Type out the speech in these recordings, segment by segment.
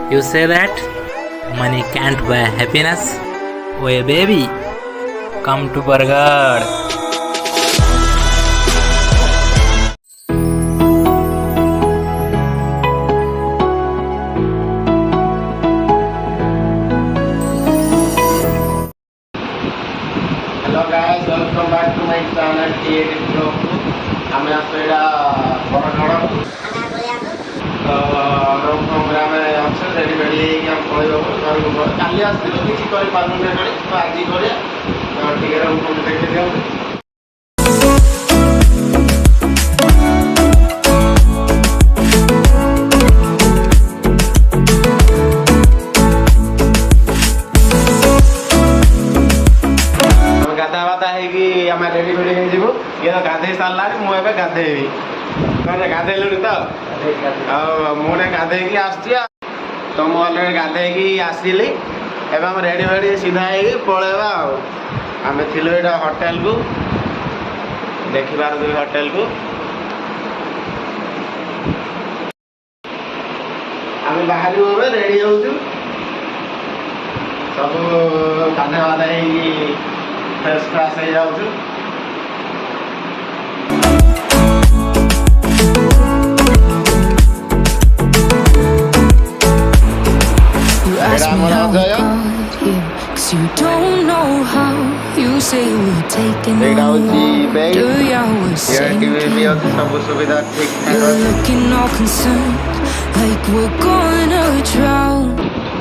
You say that money can't buy happiness? Oye baby, come to Bargarh. Hello guys, welcome back to my channel T8 Vlog. ଆମେ ଆସିଲା ବରଗଡ଼ ତ ପ୍ରୋଗ୍ରାମରେ ଅଛୁ ready ready ହେଇକି ଆମେ ପଳେଇବାକୁ ଘରକୁ କାଲି ଆସିଥିଲୁ କିଛି କରିପାରିଲୁନି ତ ଆଜି କରିବା ତ ଟିକେ ରୁମ୍ ଦେଖି ଦିଅନ୍ତୁ। ଆମେ ରେଡ଼ି ଫେଡ଼ି ହେଇଯିବୁ ଇଏ ତ ଗାଧେଇ ସାରିଲାଣି ମୁଁ ଏବେ ଗାଧେଇବି କହିଲେ ଗାଧେଇଲୁଣି ତ ଆଉ ମୁଁ ଗାଧେଇକି ଆସୁଛି ତ ମୁଁ ଅଲରେଡ଼ି ଗାଧେଇକି ଆସିଲି ଏବେ ଆମେ ରେଡ଼ି ଫେଡ଼ି ସିଧା ହେଇକି ପଳେଇବା ଆଉ ଆମେ ଥିଲୁ ଏଇଟା ହୋଟେଲକୁ ଦେଖିପାରୁଥିବି ହୋଟେଲକୁ ଆମେ ବାହାରିବୁ ଏବେ ରେଡ଼ି ହେଉଛୁ ସବୁ ଗାଧେଇ ବାଧା ହେଇକି fresh fresh ହେଇଯାଉଛୁ। Ask me how I got here, 'cause you don't know how. You say we're taking on after hours sinking. You're looking all concerned, like we're gonna drown.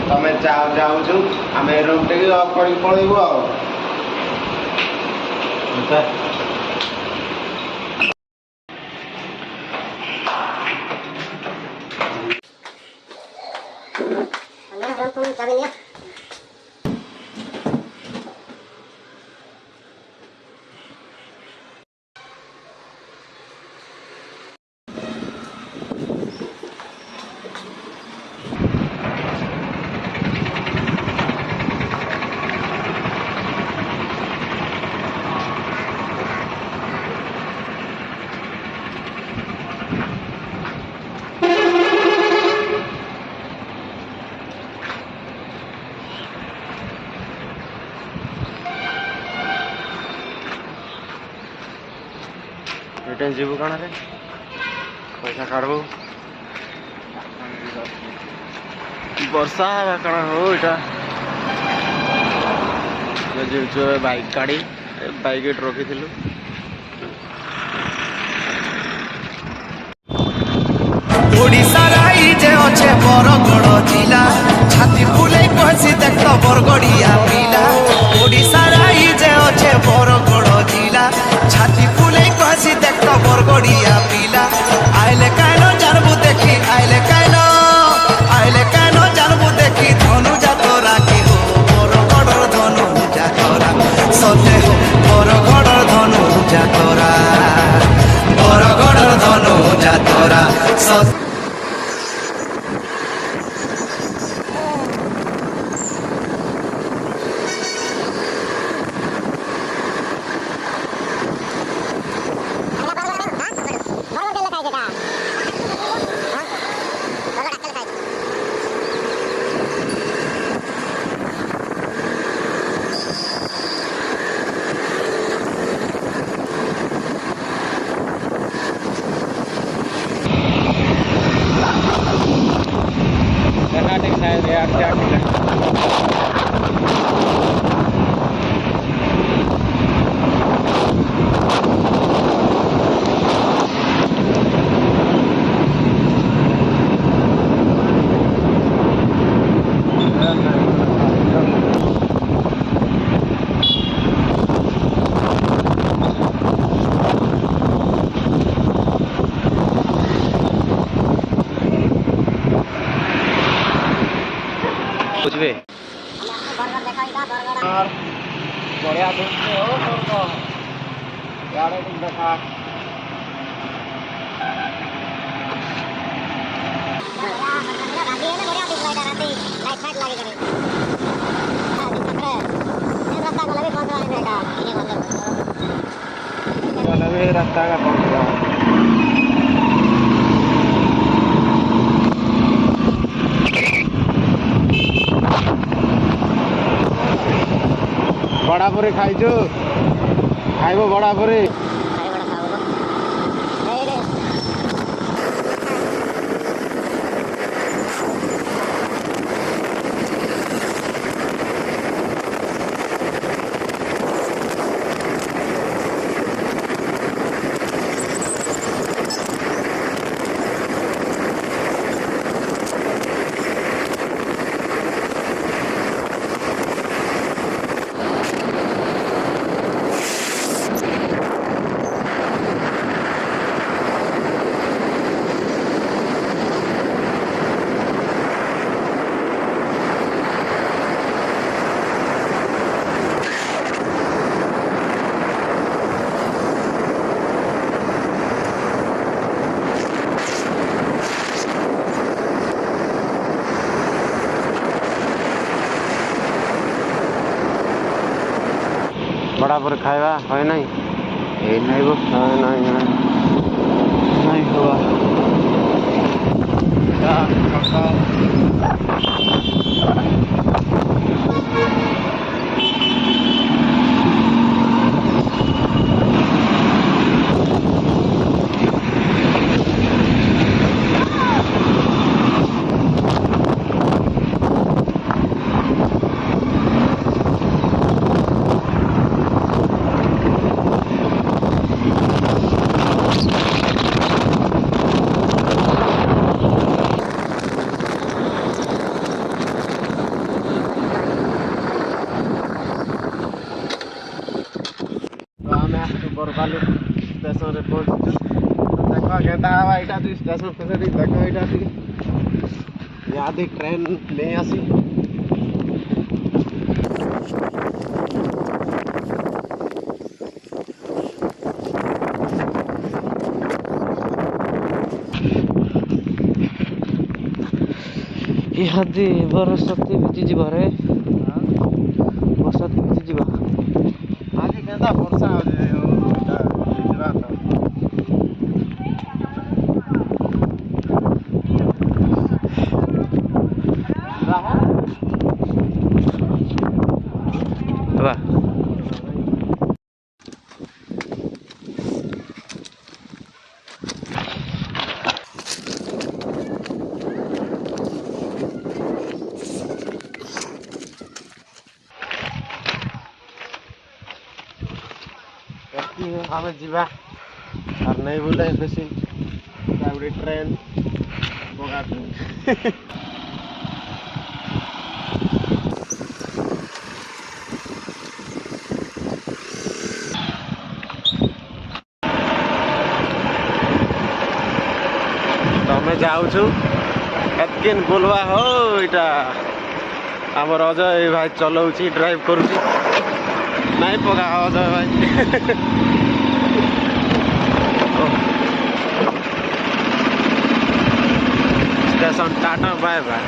ତମେ ଯାଉଛୁ ଆମେ ରୁମ୍ ଟିକେ of କରିକି ପଳେଇବୁ ଆଉ return जीवु कण रे पैसा काढ़बू वर्षा कण हो इटा जीवु बाइक काढ़ी बाइक रखी बरगड़ जिला छाती फुले कहसी देख बरगड़िया पिला ओडिशार जे अच्छे बरगड़ जिला छाती फुले कहसी देख बरगड़िया पिला आइले कानो जानबू देखी आइले कानो जानबू देखी धनु जातरा की हो बरगड़ धनु जातरा सते हो बरगड़ धनु जातरा बरगड़ धनु जातरा सत बुझे बढ़िया देखा रास्ता का पहुंच बड़ा परे खाइछु खाइबो बड़ा परे बड़ा पर खाइबा है नहीं ए नहीं वो नहीं हुआ बरपाली स्टेशन रे पहुंचु देखो केता हवा इटा थी स्टेशन फैसिलिटी देखो इटा थी आधी ट्रेन ले आसी इहादी बरसाती भिजी जीवा रे बरसाती भिजी जीवा आज केता वर्षा हो जाए आम जीवा और नहीं बुले बेसी गोटे ट्रेन तमें जाऊछु एतकिन बोलवा हो इटा आमर अजय भाई चलाउछि ड्राइव करुछि नहीं पका अजय भाई स्टेशन टाटा बाय बाय